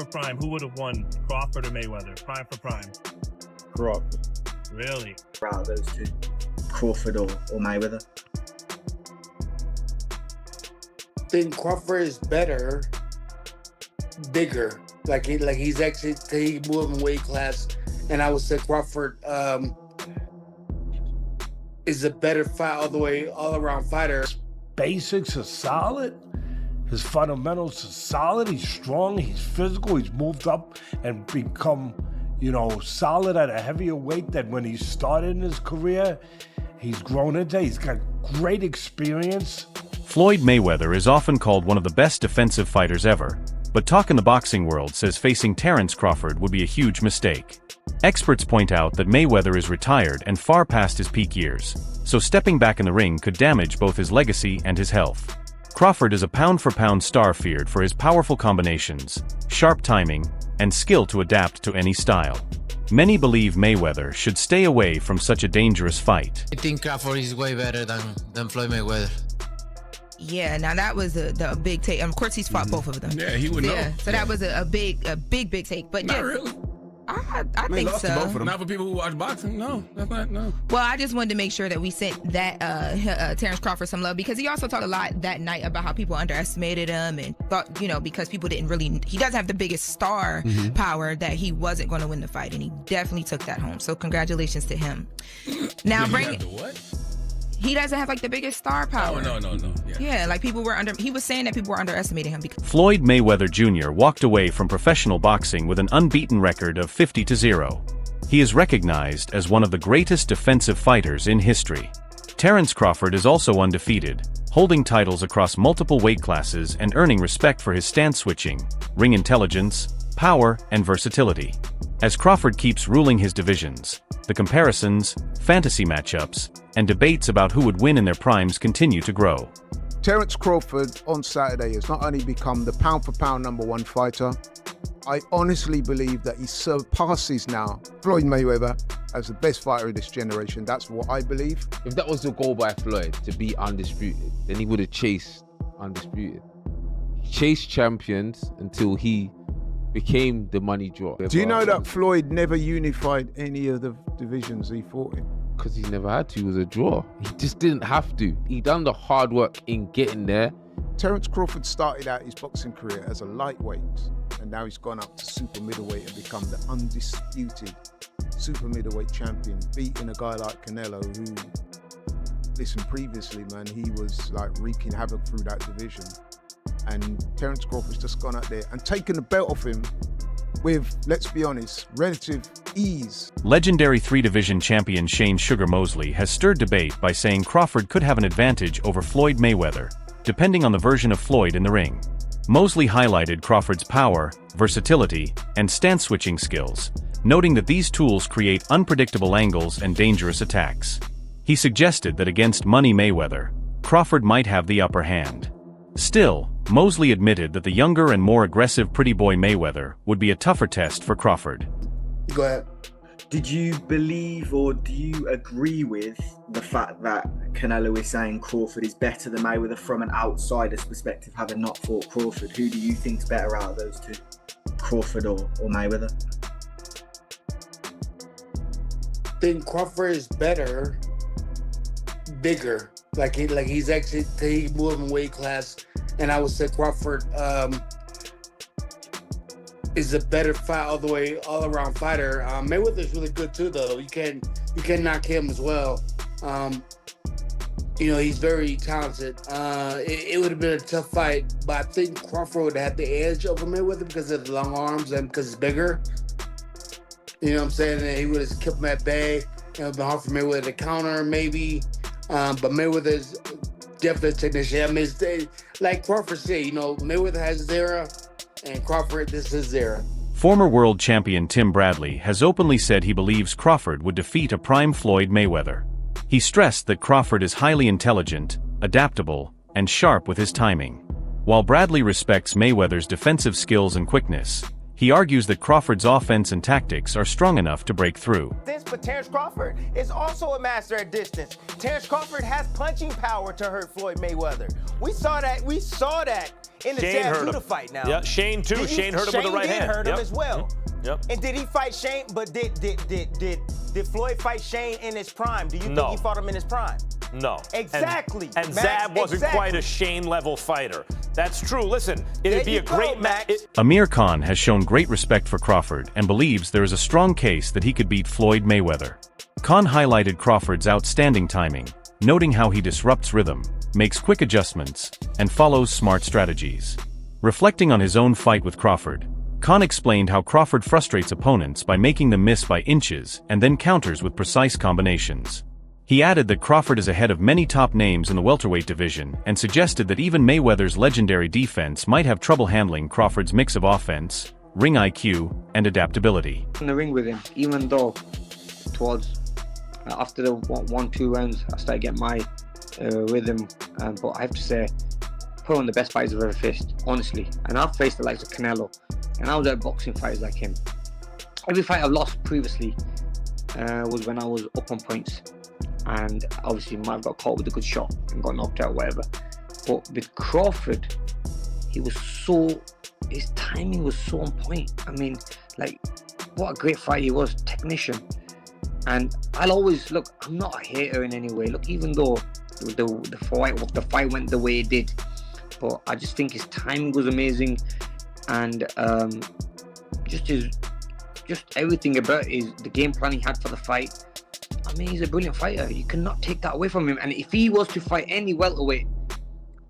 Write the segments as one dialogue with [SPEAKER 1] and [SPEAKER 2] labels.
[SPEAKER 1] for prime, who would have won, Crawford or Mayweather? Prime for prime.
[SPEAKER 2] Crawford.
[SPEAKER 1] Really?
[SPEAKER 3] Out of those two, Crawford or Mayweather.
[SPEAKER 4] I think Crawford is better, bigger. He's actually he moved in weight class, and I would say Crawford is a better fight all around fighter.
[SPEAKER 5] Basics are solid. His fundamentals are solid. He's strong. He's physical. He's moved up and become, solid at a heavier weight than when he started in his career. He's grown into. He's got great experience.
[SPEAKER 6] Floyd Mayweather is often called one of the best defensive fighters ever, but talk in the boxing world says facing Terence Crawford would be a huge mistake. Experts point out that Mayweather is retired and far past his peak years, so stepping back in the ring could damage both his legacy and his health. Crawford is a pound-for-pound star feared for his powerful combinations, sharp timing, and skill to adapt to any style. Many believe Mayweather should stay away from such a dangerous fight.
[SPEAKER 7] I think Crawford is way better than Floyd Mayweather.
[SPEAKER 8] Yeah, now that was a big take. Of course, he's fought both of them.
[SPEAKER 2] Yeah, he would know.
[SPEAKER 8] Yeah, so that was a big take. But
[SPEAKER 2] Not really.
[SPEAKER 8] I think
[SPEAKER 2] lost
[SPEAKER 8] so.
[SPEAKER 2] to both of them. Not for people who watch boxing. No, that's not. No.
[SPEAKER 8] Well, I just wanted to make sure that we sent that Terence Crawford some love, because he also talked a lot that night about how people underestimated him and thought, because people didn't really. He doesn't have the biggest star power, that he wasn't going to win the fight, and he definitely took that home. So congratulations to him. Now
[SPEAKER 2] What?
[SPEAKER 8] He doesn't have the biggest star power.
[SPEAKER 2] Oh, no. Yeah,
[SPEAKER 8] people were he was saying that people were underestimating him.
[SPEAKER 6] Floyd Mayweather Jr. walked away from professional boxing with an unbeaten record of 50-0. He is recognized as one of the greatest defensive fighters in history. Terence Crawford is also undefeated, holding titles across multiple weight classes and earning respect for his stance switching, ring intelligence, power, and versatility. As Crawford keeps ruling his divisions, the comparisons, fantasy matchups, and debates about who would win in their primes continue to grow.
[SPEAKER 9] Terence Crawford on Saturday has not only become the pound-for-pound #1 fighter, I honestly believe that he surpasses now Floyd Mayweather as the best fighter of this generation. That's what I believe.
[SPEAKER 10] If that was the goal by Floyd, to be undisputed, then he would have chased undisputed. He chased champions until he became the money draw.
[SPEAKER 9] Do you know that Floyd never unified any of the divisions he fought in?
[SPEAKER 10] Because he never had to. It was a draw. He just didn't have to. He done the hard work in getting there.
[SPEAKER 9] Terence Crawford started out his boxing career as a lightweight, and now he's gone up to super middleweight and become the undisputed super middleweight champion, beating a guy like Canelo, who, listen, previously, man, he was wreaking havoc through that division. And Terence Crawford's just gone out there and taken the belt off him with, let's be honest, relative ease.
[SPEAKER 6] Legendary three-division champion Shane Sugar Mosley has stirred debate by saying Crawford could have an advantage over Floyd Mayweather, depending on the version of Floyd in the ring. Mosley highlighted Crawford's power, versatility, and stance-switching skills, noting that these tools create unpredictable angles and dangerous attacks. He suggested that against Money Mayweather, Crawford might have the upper hand. Still, Mosley admitted that the younger and more aggressive Pretty Boy Mayweather would be a tougher test for Crawford.
[SPEAKER 4] Go ahead.
[SPEAKER 3] Did you believe or do you agree with the fact that Canelo is saying Crawford is better than Mayweather from an outsider's perspective, having not fought Crawford? Who do you think's better out of those two, Crawford or Mayweather?
[SPEAKER 4] I think Crawford is better, bigger. He's actually he moved in weight class, and I would say Crawford is a better fight all around fighter. Mayweather's really good too, though. You can knock him as well. He's very talented. It would have been a tough fight, but I think Crawford would have had the edge over Mayweather because of the long arms and because he's bigger. You know what I'm saying? And he would have kept him at bay. It would have been hard for Mayweather to counter, maybe. But Mayweather's definitely a technician. I mean, like Crawford said, Mayweather has his era, and Crawford, this is his era.
[SPEAKER 6] Former world champion Tim Bradley has openly said he believes Crawford would defeat a prime Floyd Mayweather. He stressed that Crawford is highly intelligent, adaptable, and sharp with his timing. While Bradley respects Mayweather's defensive skills and quickness, He argues that Crawford's offense and tactics are strong enough to break through.
[SPEAKER 11] But Terence Crawford is also a master at distance. Terence Crawford has punching power to hurt Floyd Mayweather. We saw that in the Judah fight now.
[SPEAKER 12] Yeah, Shane too. Shane hurt him with the right hand.
[SPEAKER 11] Shane did hurt him as well.
[SPEAKER 12] Yep.
[SPEAKER 11] And did he fight Shane? But did Floyd fight Shane in his prime? Do you think he fought him in his prime?
[SPEAKER 12] No.
[SPEAKER 11] Exactly.
[SPEAKER 12] And Zab wasn't quite a Shane-level fighter. That's true. Listen, it'd be a great match.
[SPEAKER 6] Amir Khan has shown great respect for Crawford and believes there is a strong case that he could beat Floyd Mayweather. Khan highlighted Crawford's outstanding timing, noting how he disrupts rhythm, makes quick adjustments, and follows smart strategies. Reflecting on his own fight with Crawford, Khan explained how Crawford frustrates opponents by making them miss by inches and then counters with precise combinations. He added that Crawford is ahead of many top names in the welterweight division and suggested that even Mayweather's legendary defense might have trouble handling Crawford's mix of offense, ring IQ, and adaptability.
[SPEAKER 13] In the ring with him, even though towards after the 1-2 rounds I started getting my rhythm, but I have to say, put on the best fighters I've ever faced, honestly. And I've faced the likes of Canelo, and I was at boxing fighters like him. Every fight I've lost previously was when I was up on points, and obviously might have got caught with a good shot and got knocked out or whatever. But with Crawford, his timing was so on point. I mean, like, what a great fight he was, technician. And I'll always, look, I'm not a hater in any way. Look, even though the fight went the way it did, but I just think his timing was amazing, and just everything about the game plan he had for the fight. I mean, he's a brilliant fighter. You cannot take that away from him. And if he was to fight any welterweight,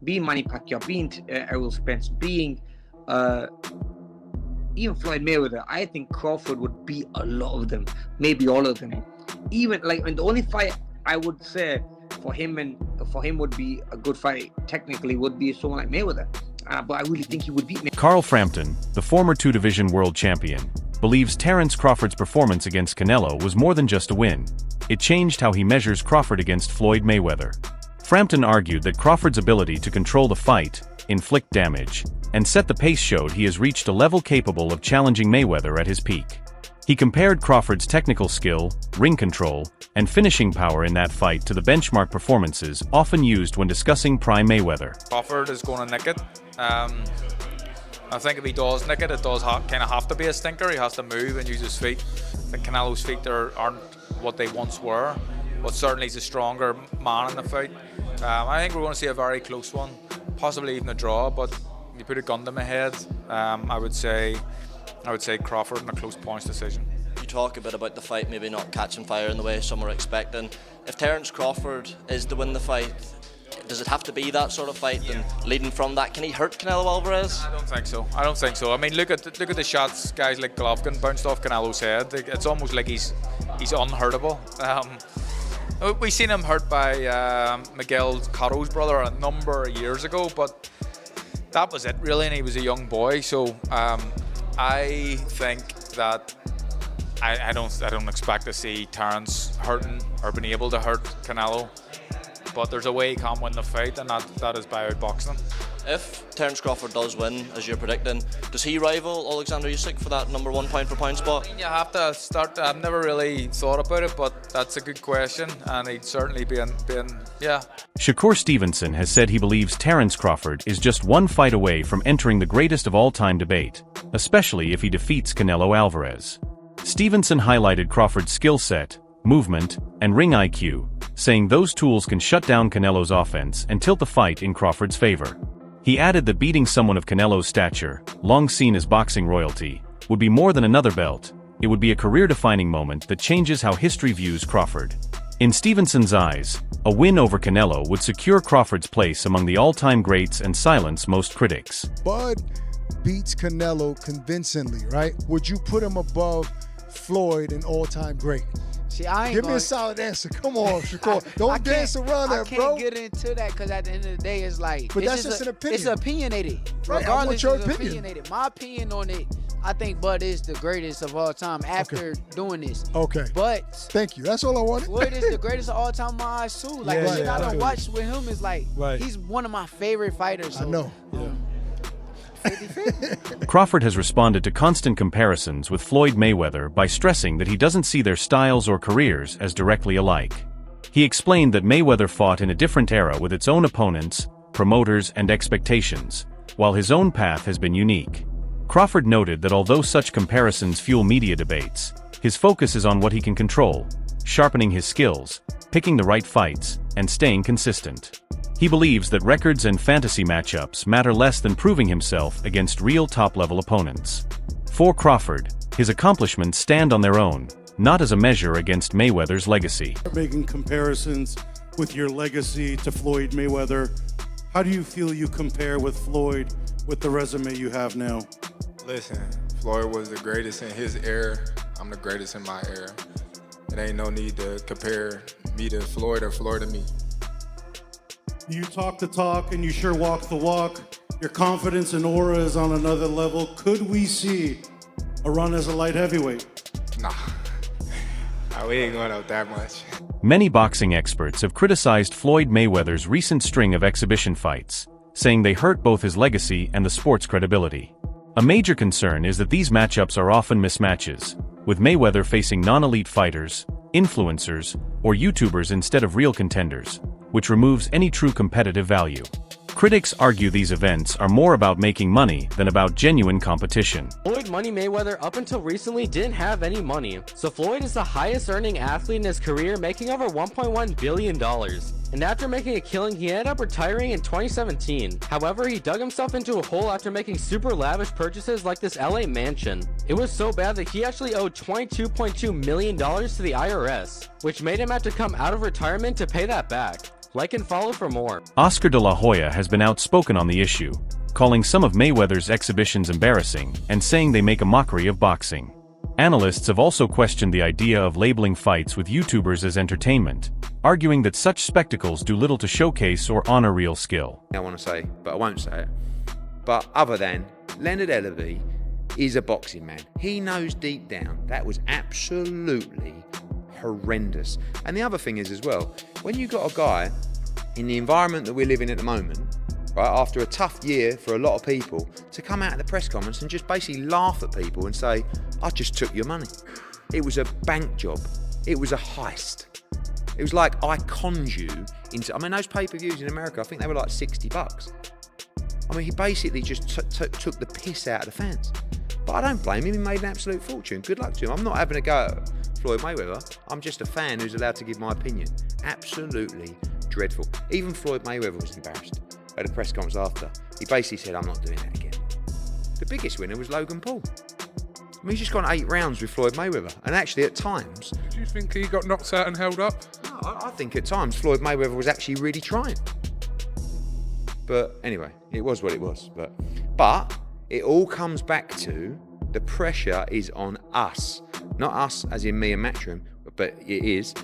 [SPEAKER 13] being Manny Pacquiao, being Errol Spence, being even Floyd Mayweather, I think Crawford would beat a lot of them, maybe all of them. Even like, and the only fight I would say for him would be a good fight technically would be someone like Mayweather. But I really think he would beat Mayweather.
[SPEAKER 6] Carl Frampton, the former two-division world champion, believes Terence Crawford's performance against Canelo was more than just a win. It changed how he measures Crawford against Floyd Mayweather. Frampton argued that Crawford's ability to control the fight, inflict damage, and set the pace showed he has reached a level capable of challenging Mayweather at his peak. He compared Crawford's technical skill, ring control, and finishing power in that fight to the benchmark performances often used when discussing prime Mayweather.
[SPEAKER 14] Crawford is going to nick it. I think if he does nick it, it does kind of have to be a stinker. He has to move and use his feet. I think Canelo's feet aren't what they once were, but certainly he's a stronger man in the fight. I think we're going to see a very close one, possibly even a draw, but you put a gun to my head, I would say Crawford in a close points decision.
[SPEAKER 15] You talk a bit about the fight maybe not catching fire in the way some were expecting. If Terence Crawford is to win the fight, does it have to be that sort of fight? And leading from that, can he hurt Canelo Alvarez?
[SPEAKER 14] I don't think so. I mean, look at the shots guys like Golovkin bounced off Canelo's head. It's almost like he's unhurtable. We've seen him hurt by Miguel Cotto's brother a number of years ago, but that was it really, and he was a young boy. So I think that I don't expect to see Terence hurting or being able to hurt Canelo. But there's a way he can win the fight, and that is by outboxing.
[SPEAKER 15] If Terence Crawford does win, as you're predicting, does he rival Alexander Usyk for that number one pound for pound spot?
[SPEAKER 14] You have to start. I've never really thought about it, but that's a good question, and he'd certainly be in.
[SPEAKER 6] Shakur Stevenson has said he believes Terence Crawford is just one fight away from entering the greatest of all-time debate, especially if he defeats Canelo Alvarez. Stevenson highlighted Crawford's skill set, movement, and ring IQ, saying those tools can shut down Canelo's offense and tilt the fight in Crawford's favor. He added that beating someone of Canelo's stature, long seen as boxing royalty, would be more than another belt. It would be a career-defining moment that changes how history views Crawford. In Stevenson's eyes, a win over Canelo would secure Crawford's place among the all-time greats and silence most critics.
[SPEAKER 16] Bud beats Canelo convincingly, right? Would you put him above Floyd, an all-time great?
[SPEAKER 17] See,
[SPEAKER 16] Give me a solid answer. Come on, Shakur. Don't dance around that, bro.
[SPEAKER 17] I can't get into that because at the end of the day, it's like...
[SPEAKER 16] But that's just an opinion.
[SPEAKER 17] It's opinionated.
[SPEAKER 16] Right, I want your opinion.
[SPEAKER 17] My opinion on it, I think Bud is the greatest of all time after doing this.
[SPEAKER 16] Okay.
[SPEAKER 17] But...
[SPEAKER 16] Thank you. That's all I wanted.
[SPEAKER 17] Floyd is the greatest of all time in my eyes, too. Like, the shit I done watched with him is like, he's one of my favorite fighters. So,
[SPEAKER 16] I know.
[SPEAKER 6] Crawford has responded to constant comparisons with Floyd Mayweather by stressing that he doesn't see their styles or careers as directly alike. He explained that Mayweather fought in a different era with its own opponents, promoters, and expectations, while his own path has been unique. Crawford noted that although such comparisons fuel media debates, his focus is on what he can control, sharpening his skills, picking the right fights, and staying consistent. He believes that records and fantasy matchups matter less than proving himself against real top-level opponents. For Crawford, his accomplishments stand on their own, not as a measure against Mayweather's legacy.
[SPEAKER 18] Making comparisons with your legacy to Floyd Mayweather, how do you feel you compare with Floyd with the resume you have now?
[SPEAKER 19] Listen, Floyd was the greatest in his era. I'm the greatest in my era. It ain't no need to compare me to Floyd or Floyd to me.
[SPEAKER 18] You talk the talk and you sure walk the walk. Your confidence and aura is on another level. Could we see a run as a light heavyweight?
[SPEAKER 19] Nah, we ain't going up that much.
[SPEAKER 6] Many boxing experts have criticized Floyd Mayweather's recent string of exhibition fights, saying they hurt both his legacy and the sport's credibility. A major concern is that these matchups are often mismatches, with Mayweather facing non-elite fighters, influencers, or YouTubers instead of real contenders, which removes any true competitive value. Critics argue these events are more about making money than about genuine competition.
[SPEAKER 20] Floyd Money Mayweather up until recently didn't have any money, so Floyd is the highest earning athlete in his career, making over $1.1 billion. And after making a killing, he ended up retiring in 2017. However, he dug himself into a hole after making super lavish purchases like this LA mansion. It was so bad that he actually owed $22.2 million to the IRS, which made him have to come out of retirement to pay that back. Like and follow for more.
[SPEAKER 6] Oscar de la Hoya has been outspoken on the issue, calling some of Mayweather's exhibitions embarrassing and saying they make a mockery of boxing. Analysts have also questioned the idea of labeling fights with YouTubers as entertainment, arguing that such spectacles do little to showcase or honor real skill.
[SPEAKER 21] I want to say, but I won't say it. But other than Leonard Ellerby is a boxing man. He knows deep down that was absolutely horrendous. And the other thing is as well, when you got a guy in the environment that we're living at the moment, right, after a tough year for a lot of people, to come out at the press conference and just basically laugh at people and say, I just took your money. It was a bank job. It was a heist. It was like I conned you into, I mean, those pay-per-views in America, I think they were like $60. I mean, he basically just took the piss out of the fans. But I don't blame him, he made an absolute fortune. Good luck to him. I'm not having a go at Floyd Mayweather. I'm just a fan who's allowed to give my opinion. Absolutely dreadful. Even Floyd Mayweather was embarrassed at the press conference after. He basically said, I'm not doing that again. The biggest winner was Logan Paul. I mean, he's just gone 8 rounds with Floyd Mayweather. And actually, at times...
[SPEAKER 22] Do you think he got knocked out and held up?
[SPEAKER 21] No, I think at times Floyd Mayweather was actually really trying. But anyway, it was what it was. But it all comes back to the pressure is on us. Not us, as in me and Matchroom, but it is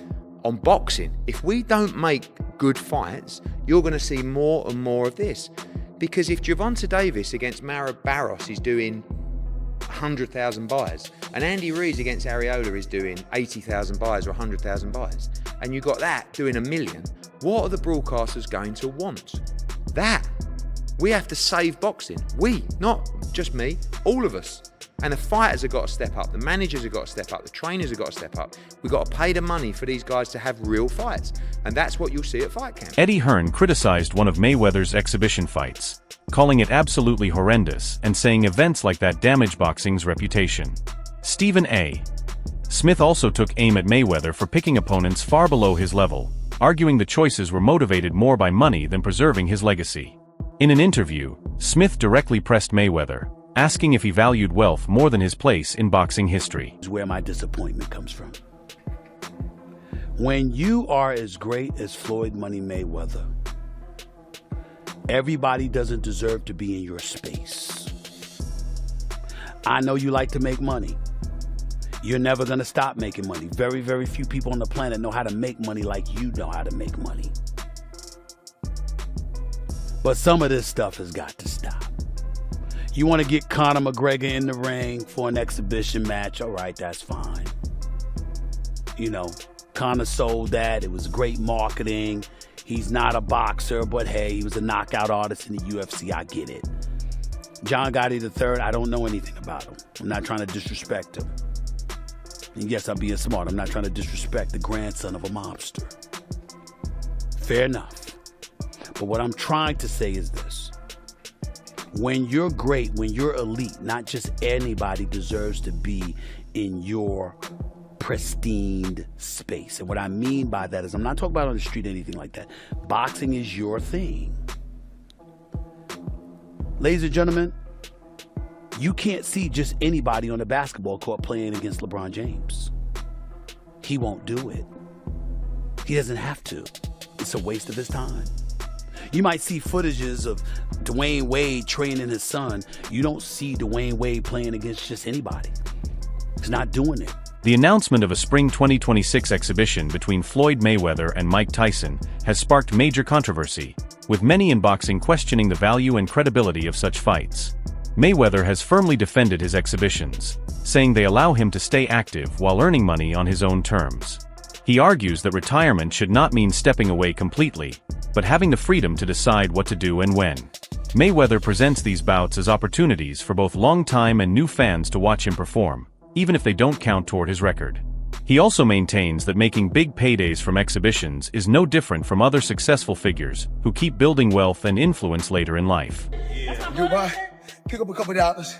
[SPEAKER 21] on boxing. If we don't make good fights, you're going to see more and more of this. Because if Gervonta Davis against Mara Barros is doing 100,000 buys, and Andy Ruiz against Areola is doing 80,000 buys or 100,000 buys, and you got that doing 1 million, what are the broadcasters going to want? That. We have to save boxing. We, not just me, all of us. And the fighters have got to step up, the managers have got to step up, the trainers have got to step up. We've got to pay the money for these guys to have real fights. And that's what you'll see at Fight Camp.
[SPEAKER 6] Eddie Hearn criticized one of Mayweather's exhibition fights, calling it absolutely horrendous and saying events like that damage boxing's reputation. Stephen A. Smith also took aim at Mayweather for picking opponents far below his level, arguing the choices were motivated more by money than preserving his legacy. In an interview, Smith directly pressed Mayweather, asking if he valued wealth more than his place in boxing history.
[SPEAKER 23] Is where my disappointment comes from. When you are as great as Floyd Money Mayweather, everybody doesn't deserve to be in your space. I know you like to make money. You're never going to stop making money. Very, very few people on the planet know how to make money like you know how to make money. But some of this stuff has got to stop. You want to get Conor McGregor in the ring for an exhibition match, all right, that's fine. You know, Conor sold that. It was great marketing. He's not a boxer, but hey, he was a knockout artist in the UFC. I get it. John Gotti III, I don't know anything about him. I'm not trying to disrespect him. And yes, I'm being smart. I'm not trying to disrespect the grandson of a mobster. Fair enough. But what I'm trying to say is this. When you're great, when you're elite, not just anybody deserves to be in your pristine space. And what I mean by that is I'm not talking about on the street or anything like that. Boxing is your thing. Ladies and gentlemen, you can't see just anybody on the basketball court playing against LeBron James. He won't do it. He doesn't have to. It's a waste of his time. You might see footages of Dwayne Wade training his son. You don't see Dwayne Wade playing against just anybody. He's not doing it.
[SPEAKER 6] The announcement of a spring 2026 exhibition between Floyd Mayweather and Mike Tyson has sparked major controversy, with many in boxing questioning the value and credibility of such fights. Mayweather has firmly defended his exhibitions, saying they allow him to stay active while earning money on his own terms. He argues that retirement should not mean stepping away completely, but having the freedom to decide what to do and when. Mayweather presents these bouts as opportunities for both long-time and new fans to watch him perform, even if they don't count toward his record. He also maintains that making big paydays from exhibitions is no different from other successful figures who keep building wealth and influence later in life.
[SPEAKER 1] Dubai, pick up a couple dollars.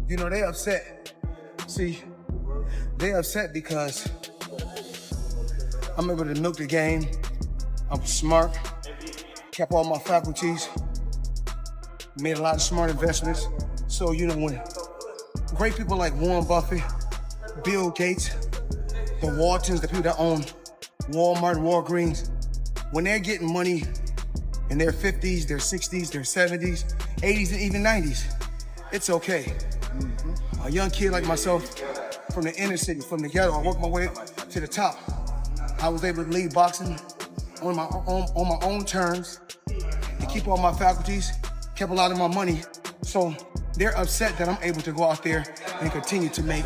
[SPEAKER 1] You know, they upset. See, they upset because I'm able to milk the game. I'm smart, kept all my faculties, made a lot of smart investments. So, you know, when great people like Warren Buffett, Bill Gates, the Waltons, the people that own Walmart and Walgreens, when they're getting money in their 50s, their 60s, their 70s, 80s, and even 90s, it's okay. A young kid like myself from the inner city, from the ghetto, I worked my way to the top. I was able to lead boxing on my own terms, to keep all my faculties, kept a lot of my money. So they're upset that I'm able to go out there and continue to make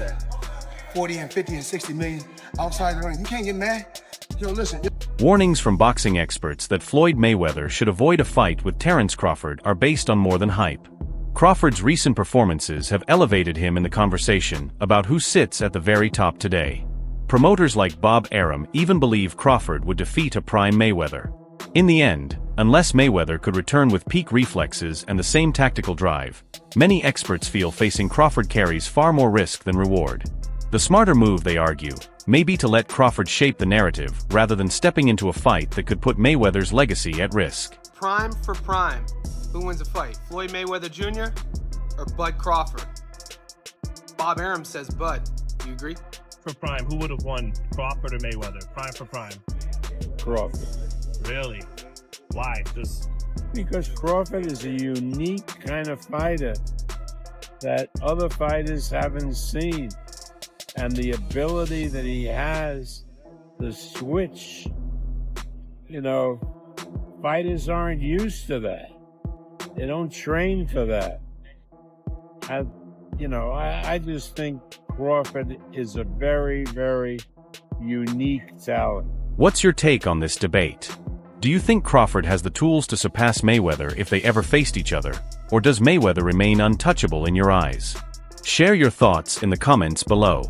[SPEAKER 1] 40 and 50 and 60 million outside the ring. You can't get mad. Yo, listen.
[SPEAKER 6] Warnings from boxing experts that Floyd Mayweather should avoid a fight with Terence Crawford are based on more than hype. Crawford's recent performances have elevated him in the conversation about who sits at the very top today. Promoters like Bob Arum even believe Crawford would defeat a prime Mayweather. In the end, unless Mayweather could return with peak reflexes and the same tactical drive, many experts feel facing Crawford carries far more risk than reward. The smarter move, they argue, may be to let Crawford shape the narrative rather than stepping into a fight that could put Mayweather's legacy at risk.
[SPEAKER 5] Prime for prime. Who wins a fight, Floyd Mayweather Jr. or Bud Crawford? Bob Arum says Bud. Do you agree?
[SPEAKER 7] For prime, who would have won, Crawford or Mayweather? Prime for prime.
[SPEAKER 24] Crawford.
[SPEAKER 7] Really? Why? Just
[SPEAKER 24] because Crawford is a unique kind of fighter that other fighters haven't seen, and the ability that he has to switch. You know, fighters aren't used to that. They don't train for that. I just think Crawford is a very, very unique talent.
[SPEAKER 6] What's your take on this debate? Do you think Crawford has the tools to surpass Mayweather if they ever faced each other, or does Mayweather remain untouchable in your eyes? Share your thoughts in the comments below.